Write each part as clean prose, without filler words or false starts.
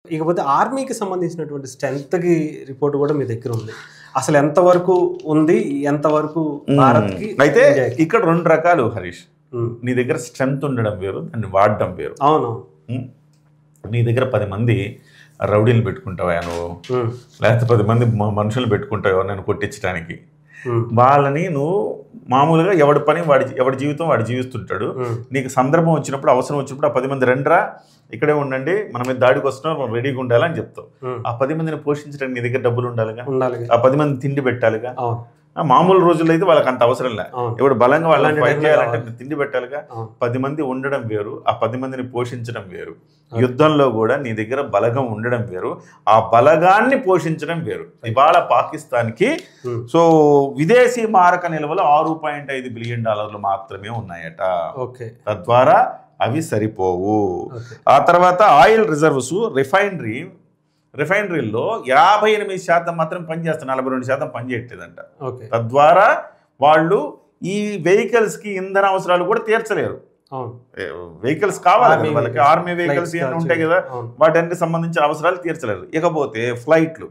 ఇకపోతే ఆర్మీకి సంబంధించినటువంటి స్ట్రెంత్‌కి రిపోర్ట్ కూడా మీ దగ్గర ఉంది. అసలు ఎంతవరకు ఉంది? ఎంతవరకు భారత్‌కి? అయితే ఇక్కడ 2 రకాలు హరీష్. నీ దగ్గర స్ట్రెంత్ ఉండడం వేరు, దాన్ని వాడడం వేరు. అవును. నీ దగ్గర 10 మంది రౌడీలు పెట్టుకుంటావా నువ్వు, లేకపోతే 10 మంది మనుషులు పెట్టుకుంటావా నేను కొట్టించడానికి. వాళ్ళని నువ్వు మామూలుగా ఎవడి పని ఎవడి జీవితం వాడు జీవిస్తుంటాడు. నీకు సందర్భం వచ్చినప్పుడు, అవసరం వచ్చినప్పుడు ఆ 10 మంది రండిరా ఇక్కడే ఉండండి, మన మీద దాడికి వస్తున్నాం, మనం రెడీగా ఉండాలని చెప్తావు. ఆ 10 మందిని పోషించడానికి నీ దగ్గర డబ్బులు ఉండాలిగా, ఆ 10 మంది తిండి పెట్టాలిగా. మామూలు రోజుల్లో అయితే వాళ్ళకి అంత అవసరం లే. ఇప్పుడు బలంగా వాళ్ళని ఫైట్ చేయాలంటే తిండి పెట్టాలిగా. 10 మంది ఉండడం వేరు, ఆ 10 మందిని పోషించడం వేరు. యుద్ధంలో కూడా నీ దగ్గర బలగం ఉండడం వేరు, ఆ బలగాన్ని పోషించడం వేరు. ఇవాళ పాకిస్తాన్కి సో విదేశీ మారక నిల్వలు $6.5 బిలియన్ మాత్రమే ఉన్నాయట. తద్వారా అవి సరిపోవు. ఆ తర్వాత ఆయిల్ రిజర్వ్స్, రిఫైనరీల్లో 58% మాత్రం పనిచేస్తారు, 42% పనిచేయట్లేదంట. తద్వారా వాళ్ళు ఈ వెహికల్స్కి ఇంధన అవసరాలు కూడా తీర్చలేరు. వెహికల్స్ కావాలి వాళ్ళకి, ఆర్మీ వెహికల్స్ ఏమైనా ఉంటాయి కదా, వాటికి సంబంధించిన అవసరాలు తీర్చలేరు. ఇకపోతే ఫ్లైట్లు.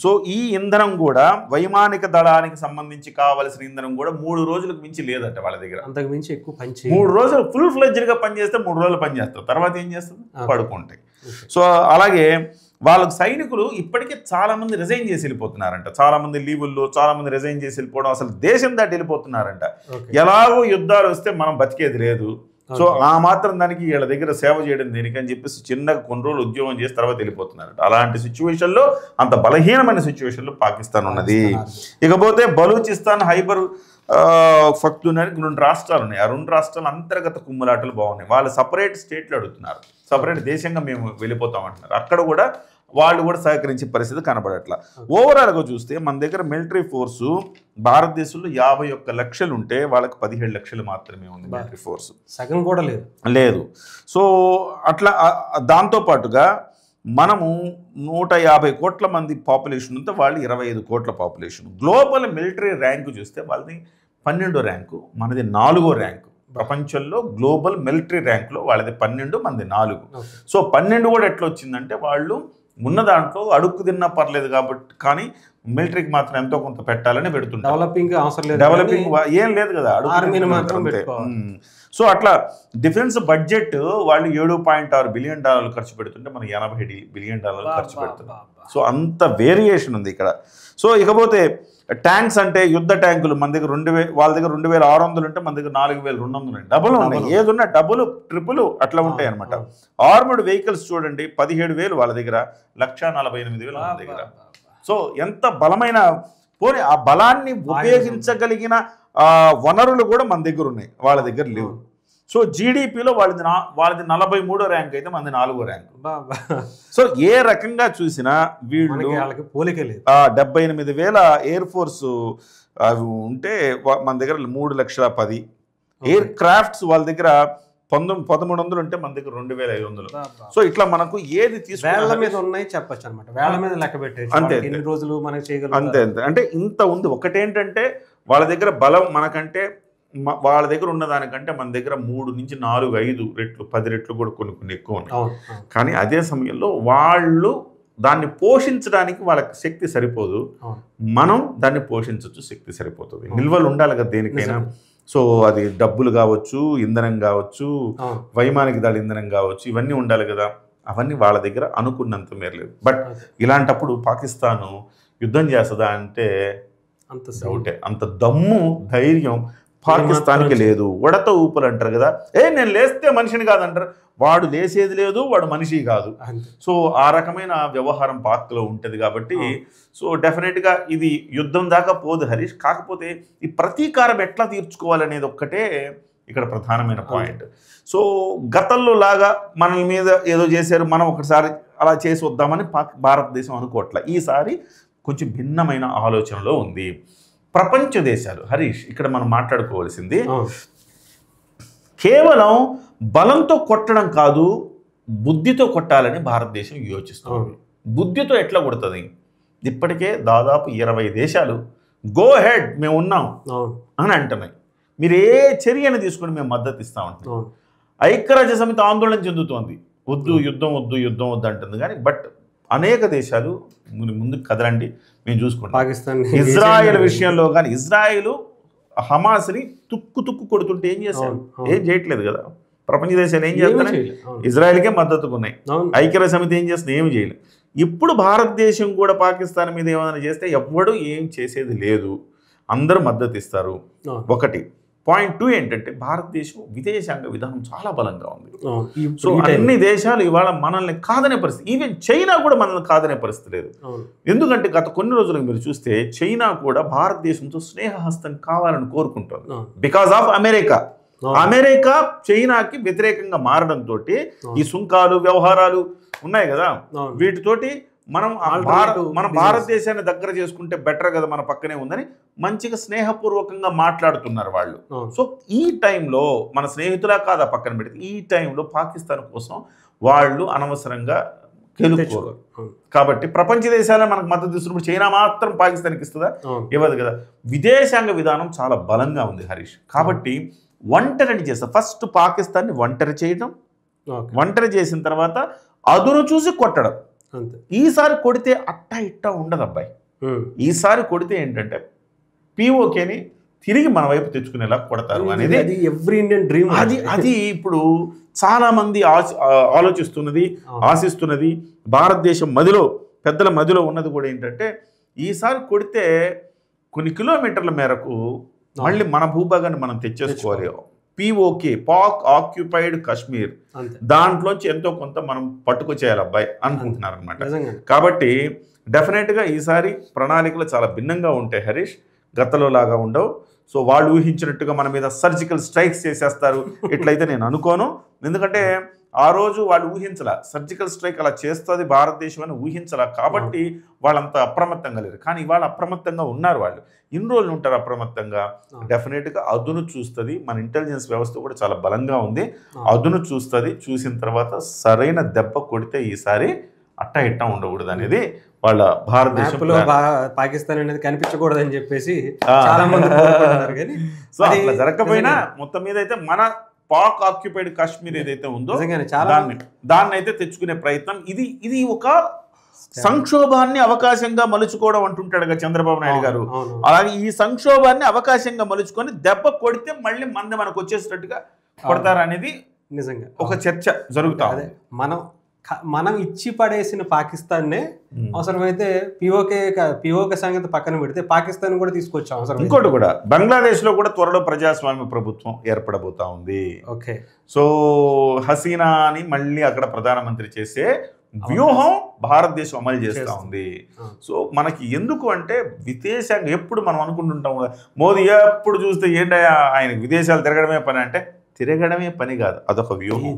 సో ఈ ఇంధనం కూడా వైమానిక దళానికి సంబంధించి కావాల్సిన ఇంధనం కూడా 3 రోజులకు మించి లేదంట వాళ్ళ దగ్గర. అంతకు మించి ఎక్కువ పని 3 రోజులు ఫుల్ ఫ్లెడ్జ్డ్గా పనిచేస్తే 3 రోజులు పనిచేస్తారు, తర్వాత ఏం చేస్తుంది, పడుకుంటాయి. సో అలాగే వాళ్ళకు సైనికులు ఇప్పటికే చాలా మంది రిజైన్ చేసి వెళ్ళిపోతున్నారంట. చాలా మంది లీవుల్లో, చాలా మంది రిజైన్ చేసి వెళ్ళిపోవడం, అసలు దేశం దాటి వెళ్ళిపోతున్నారంట. ఎలాగో యుద్ధాలు వస్తే మనం బతికేది లేదు, సో ఆ మాత్రం దానికి వీళ్ళ దగ్గర సేవ చేయడం దేనికని చెప్పేసి చిన్నగా కొన్ని రోజులు ఉద్యోగం చేసి తర్వాత వెళ్ళిపోతున్నారంట. అలాంటి సిచ్యువేషన్లో, అంత బలహీనమైన సిచ్యువేషన్లో పాకిస్తాన్ ఉన్నది. ఇకపోతే బలూచిస్తాన్, హైబర్ పఖ్తూన్ఖవా 2 రాష్ట్రాలు ఉన్నాయి. ఆ 2 రాష్ట్రాలు అంతర్గత కుమ్ములాటలు బాగున్నాయి. వాళ్ళు సపరేట్ స్టేట్లు అడుగుతున్నారు, సపరేట్ దేశంగా మేము వెళ్ళిపోతాం అంటున్నారు. అక్కడ కూడా వాళ్ళు కూడా సహకరించే పరిస్థితి కనబడట్లా. ఓవరాల్గా చూస్తే మన దగ్గర మిలిటరీ ఫోర్సు భారతదేశంలో 51 లక్షలు ఉంటే వాళ్ళకి 17 లక్షలు మాత్రమే ఉంది మిలిటరీ ఫోర్సు, సగం కూడా లేదు. సో అట్లా దాంతోపాటుగా మనము 150 కోట్ల మంది పాపులేషన్ ఉంటే వాళ్ళు 25 కోట్ల పాపులేషన్. గ్లోబల్ మిలిటరీ ర్యాంకు చూస్తే వాళ్ళది 12వ ర్యాంకు, మనది 4వ ర్యాంకు. ప్రపంచంలో గ్లోబల్ మిలిటరీ ర్యాంకులో వాళ్ళది 12, మనది 4. సో 12 కూడా ఎట్లా వచ్చిందంటే వాళ్ళు ఉన్న దాంట్లో అడుక్కు తిన్నా పర్లేదు కాబట్టి, కానీ మిలిటరీకి మాత్రం ఎంతో కొంత పెట్టాలని పెడుతుంటారు. డెవలపింగ్ ఏం లేదు కదా, సో అట్లా డిఫెన్స్ బడ్జెట్ వాళ్ళు $7.6 బిలియన్ ఖర్చు పెడుతుంటే మనం $80 బిలియన్ ఖర్చు పెడుతున్నాం. సో అంత వేరియేషన్ ఉంది ఇక్కడ. సో ఇకపోతే ట్యాంక్స్ అంటే యుద్ధ ట్యాంకులు మన దగ్గర 2000, వాళ్ళ దగ్గర 2600 ఉంటే మన దగ్గర 4200 ఉన్నాయి. డబుల్ ఉన్నాయి, ఏదున్నా డబుల్ ట్రిపుల్ అట్లా ఉంటాయి అనమాట. ఆర్మర్డ్ వెహికల్స్ చూడండి, 17,000 వాళ్ళ దగ్గర, 1,48,000 మన దగ్గర. సో ఎంత బలమైన, పోనీ ఆ బలాన్ని ఉపయోగించగలిగిన వనరులు కూడా మన దగ్గర ఉన్నాయి, వాళ్ళ దగ్గర లేవు. సో జీడిపిలో వాళ్ళది 43వ ర్యాంక్ అయితే మనది 4వ ర్యాంక్. సో ఏ రకంగా చూసినా వీళ్ళు 78,000 ఎయిర్ ఫోర్స్ అవి ఉంటే మన దగ్గర 3,10,000. ఎయిర్ క్రాఫ్ట్స్ వాళ్ళ దగ్గర 1,300 ఉంటే మన దగ్గర 2,500. సో ఇట్లా మనకు ఏది అంతే అంటే ఇంత ఉంది. ఒకటేంటంటే వాళ్ళ దగ్గర బలం మనకంటే, వాళ్ళ దగ్గర ఉన్నదానికంటే మన దగ్గర 3 నుంచి 4, 5 రెట్లు, 10 రెట్లు కూడా కొన్ని ఎక్కువ ఉన్నాయి. కానీ అదే సమయంలో వాళ్ళు దాన్ని పోషించడానికి వాళ్ళకి శక్తి సరిపోదు, మనం దాన్ని పోషించవచ్చు, శక్తి సరిపోతుంది. నిల్వలు ఉండాలి కదా దేనికైనా. సో అది డబ్బులు కావచ్చు, ఇంధనం కావచ్చు, వైమానిక దళ ఇంధనం కావచ్చు, ఇవన్నీ ఉండాలి కదా. అవన్నీ వాళ్ళ దగ్గర అనుకున్నంత మేర లేదు. బట్ ఇలాంటప్పుడు పాకిస్తాను యుద్ధం చేస్తుందా అంటే అంత డౌటే. అంత దమ్ము, ధైర్యం పాకిస్తాన్కి లేదు. ఉడత ఊపులు అంటారు కదా, నేను లేస్తే మనిషిని కాదంటారు, వాడు లేసేది లేదు, వాడు మనిషి కాదు. సో ఆ రకమైన వ్యవహారం పాక్లో ఉంటుంది కాబట్టి సో డెఫినెట్గా ఇది యుద్ధం దాకా పోదు హరీష్. కాకపోతే ఈ ప్రతీకారం ఎట్లా తీర్చుకోవాలనేది ఒక్కటే ఇక్కడ ప్రధానమైన పాయింట్. సో గతంలో లాగా మన మీద ఏదో చేశారు, మనం ఒకసారి అలా చేసి వద్దామని భారతదేశం అనుకోవట్లే. ఈసారి కొంచెం భిన్నమైన ఆలోచనలో ఉంది. ప్రపంచ దేశాలు హరీష్, ఇక్కడ మనం మాట్లాడుకోవాల్సింది కేవలం బలంతో కొట్టడం కాదు, బుద్ధితో కొట్టాలని భారతదేశం యోచిస్తుంది. బుద్ధితో ఎట్లా కొడుతుంది? ఇప్పటికే దాదాపు 20 దేశాలు గో హెడ్ మేము ఉన్నాం అని అంటున్నాయి. మీరు ఏ చర్యను తీసుకుని మేము మద్దతు ఇస్తామంటున్నాం. ఐక్యరాజ్య సమితి ఆందోళన చెందుతోంది. వద్దు యుద్ధం అంటుంది కానీ బట్ అనేక దేశాలు ముందుకు కదలండి మేము చూసుకుంటాం. పాకిస్తాన్ ఇజ్రాయెల్ విషయంలో కానీ ఇజ్రాయెల్ హమాస్ని తుక్కు కొడుతుంటే ఏం చేశారు? ఏం చేయట్లేదు కదా. ప్రపంచ దేశాలు ఏం చేస్తున్నాయి? ఇజ్రాయెల్కే మద్దతుగా ఉన్నాయి. ఐక్యరాజ్య సమితి ఏం చేస్తుంది? ఏం చేయలేదు. ఇప్పుడు భారతదేశం కూడా పాకిస్తాన్ మీద ఏమైనా చేస్తే ఎవ్వడు ఏం చేసేది లేదు, అందరూ మద్దతు ఇస్తారు. ఒకటి. పాయింట్ 2 ఏంటంటే భారతదేశం విదేశాంగ విధానం చాలా బలంగా ఉంది. సో అన్ని దేశాలు ఇవాళ మనల్ని కాదనే పరిస్థితి, ఈవెన్ చైనా కూడా మనల్ని కాదనే పరిస్థితి లేదు. ఎందుకంటే గత కొన్ని రోజులకు మీరు చూస్తే చైనా కూడా భారతదేశంతో స్నేహహస్తం కావాలని కోరుకుంటుంది. బికాస్ ఆఫ్ అమెరికా చైనాకి వ్యతిరేకంగా మారడంతో ఈ సుంకాలు వ్యవహారాలు ఉన్నాయి కదా, వీటితోటి మనం భారతదేశాన్ని దగ్గర చేసుకుంటే బెటర్ కదా, మన పక్కనే ఉందని మంచిగా స్నేహపూర్వకంగా మాట్లాడుతున్నారు వాళ్ళు. సో ఈ టైంలో మన స్నేహితులా కాదా పక్కన పెడితే, ఈ టైంలో పాకిస్తాన్ కోసం వాళ్ళు అనవసరంగా గెలుచుకోరు. కాబట్టి ప్రపంచ దేశాలే మనకు మద్దతు ఇస్తున్నప్పుడు చైనా మాత్రం పాకిస్తాన్కి ఇస్తుందా? ఇవ్వదు కదా. విదేశాంగ విధానం చాలా బలంగా ఉంది హరీష్. కాబట్టి ఒంటరిని చేస్తా, ఫస్ట్ పాకిస్తాన్ని ఒంటరి చేయడం, ఒంటరి చేసిన తర్వాత అదును చూసి కొట్టడం. ఈసారి కొడితే అట్టా ఇట్టా ఉండదు అబ్బాయి. ఈసారి కొడితే ఏంటంటే పిఓకేని తిరిగి మన వైపు తెచ్చుకునేలా కొడతారు అనేది ఎవ్రీ ఇండియన్ డ్రీమ్. అది ఇప్పుడు చాలా మంది ఆలోచిస్తున్నది, ఆశిస్తున్నది. భారతదేశం మదిలో, పెద్దల మదిలో ఉన్నది కూడా ఏంటంటే ఈసారి కొడితే కొన్ని కిలోమీటర్ల మేరకు మళ్ళీ మన భూభాగాన్ని మనం తెచ్చేసుకోవాలి. పిఓకే, పాక్ ఆక్యుపైడ్ కాశ్మీర్, దాంట్లోంచి ఎంతో కొంత మనం పట్టుకొచ్చేయాలి అబ్బాయి అనుకుంటున్నారు అనమాట. కాబట్టి డెఫినెట్గా ఈసారి ప్రణాళికలు చాలా భిన్నంగా ఉంటాయి హరీష్, గతంలో లాగా ఉండవు. సో వాళ్ళు ఊహించినట్టుగా మన మీద సర్జికల్ స్ట్రైక్స్ చేసేస్తారు ఇట్లయితే నేను అనుకోను. ఎందుకంటే ఆ రోజు వాళ్ళు ఊహించలా సర్జికల్ స్ట్రైక్ అలా చేస్తుంది భారతదేశం అని ఊహించలా, కాబట్టి వాళ్ళంతా అప్రమత్తంగా లేరు. కానీ ఇవాళ అప్రమత్తంగా ఉన్నారు వాళ్ళు. ఇన్ని రోజులు ఉంటారు అప్రమత్తంగా. డెఫినెట్గా అదును చూస్తుంది. మన ఇంటెలిజెన్స్ వ్యవస్థ కూడా చాలా బలంగా ఉంది. అదును చూస్తుంది. చూసిన తర్వాత సరైన దెబ్బ కొడితే ఈసారి అట్టా ఇట్టా ఉండకూడదు అనేది వాళ్ళ భారతదేశంలో పాకిస్తాన్ అనేది కనిపించకూడదు అని చెప్పేసి చాలా మంది. సో అట్లా జరగకపోయినా మొత్తం మీద అయితే మన పాక్ ఆక్యుపైడ్ కాశ్మీర్ ఏదైతే ఉందో దాన్ని అయితే తెచ్చుకునే ప్రయత్నం. ఇది ఒక సంక్షోభాన్ని అవకాశంగా మలుచుకోవడం అంటుంటాడు కదా చంద్రబాబు నాయుడు గారు. అలాగే ఈ సంక్షోభాన్ని అవకాశంగా మలుచుకొని దెబ్బ కొడితే మళ్ళీ మంది మనకు వచ్చేసినట్టుగా కొడతారనేది నిజంగా ఒక చర్చ జరుగుతా ఉంది. మనం ఇచ్చి పడేసిన పాకిస్తాన్నే అవసరమైతే పిఓకే సంగతి పక్కన పెడితే పాకిస్తాన్ కూడా తీసుకొచ్చాం అవసరం. ఇంకోటి కూడా బంగ్లాదేశ్ లో కూడా త్వరలో ప్రజాస్వామ్య ప్రభుత్వం ఏర్పడబోతా ఉంది. ఓకే. సో హసీనాని మళ్ళీ అక్కడ ప్రధానమంత్రి చేసే వ్యూహం భారతదేశం అమలు చేస్తూ ఉంది. సో మనకి ఎందుకు అంటే విదేశాంగ ఎప్పుడు మనం అనుకుంటుంటాం మోదీ ఎప్పుడు చూస్తే ఏంటయ్యా ఆయనకి విదేశాలు తిరగడమే పని అంటే, తిరగడమే పని కాదు, అదొక వ్యూహం.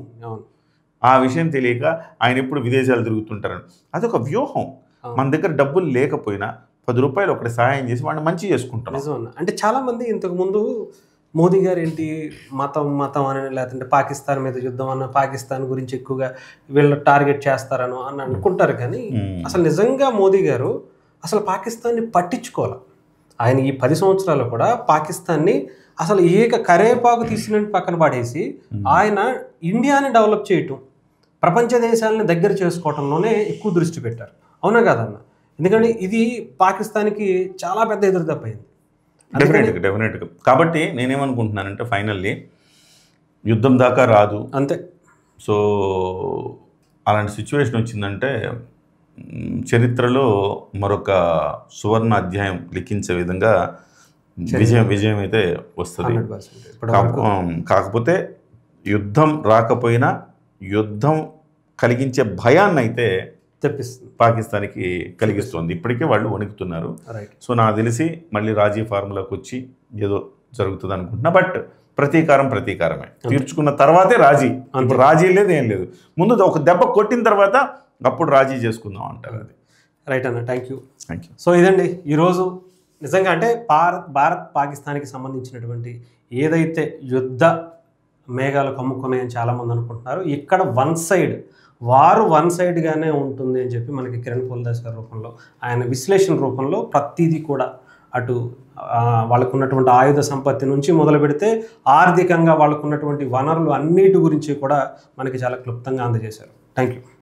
ఆ విషయం తెలియక ఆయన ఎప్పుడు విదేశాలు తిరుగుతుంటారని అదొక వ్యూహం. మన దగ్గర డబ్బులు లేకపోయినా 10 రూపాయలు ఒకటి సహాయం చేసి వాడిని మంచి చేసుకుంటాం. అంటే చాలామంది ఇంతకుముందు మోదీ గారు ఏంటి మతం అని, లేదంటే పాకిస్తాన్ మీద యుద్ధం అన్న, పాకిస్తాన్ గురించి ఎక్కువగా వీళ్ళు టార్గెట్ చేస్తారనో అని అనుకుంటారు. కానీ అసలు నిజంగా మోదీ గారు అసలు పాకిస్తాన్ని పట్టించుకోవాలి. ఆయన ఈ 10 సంవత్సరాలు కూడా పాకిస్తాన్ని అసలు కరేపాకు తీసినట్టు పక్కన పడేసి ఆయన ఇండియాని డెవలప్ చేయటం, ప్రపంచ దేశాలని దగ్గర చేసుకోవటంలోనే ఎక్కువ దృష్టి పెట్టారు. అవునా కాదన్న? ఎందుకంటే ఇది పాకిస్తాన్కి చాలా పెద్ద ఎదురుదెబ్బ అయింది. డెఫినెట్గా. కాబట్టి నేనేమనుకుంటున్నానంటే ఫైనల్లీ యుద్ధం దాకా రాదు అంతే. సో అలాంటి సిచ్యువేషన్ వచ్చిందంటే చరిత్రలో మరొక సువర్ణ అధ్యాయం లిఖించే విధంగా విజయం అయితే వస్తుంది. కాకపోతే యుద్ధం రాకపోయినా యుద్ధం కలిగించే భయాన్ని అయితే తెప్పిస్తుంది, పాకిస్తాన్కి కలిగిస్తుంది. ఇప్పటికే వాళ్ళు వణుకుతున్నారు. సో నాకు తెలిసి మళ్ళీ రాజీ ఫార్ములాకి వచ్చి ఏదో జరుగుతుంది అనుకుంటున్నా. బట్ ప్రతీకారమే తీర్చుకున్న తర్వాతే రాజీ. ఇప్పుడు రాజీ లేదు, ఏం లేదు. ముందు ఒక దెబ్బ కొట్టిన తర్వాత అప్పుడు రాజీ చేసుకుందాం అంటారు. అది రైట్ అన్న. Thank you. సో ఇదండి ఈరోజు నిజంగా అంటే భారత్ పాకిస్తాన్కి సంబంధించినటువంటి ఏదైతే యుద్ధ మేఘాలు కమ్ముకున్నాయని చాలామంది అనుకుంటున్నారు, ఇక్కడ వన్ సైడ్గానే ఉంటుంది అని చెప్పి మనకి కిరణ్ పోల్దాస్ గారి రూపంలో, ఆయన విశ్లేషణ రూపంలో ప్రతిదీ కూడా అటు వాళ్ళకున్నటువంటి ఆయుధ సంపత్తి నుంచి మొదలు పెడితే ఆర్థికంగా వాళ్ళకున్నటువంటి వనరులు అన్నిటి గురించి కూడా మనకి చాలా క్లుప్తంగా అందజేశారు. Thank you.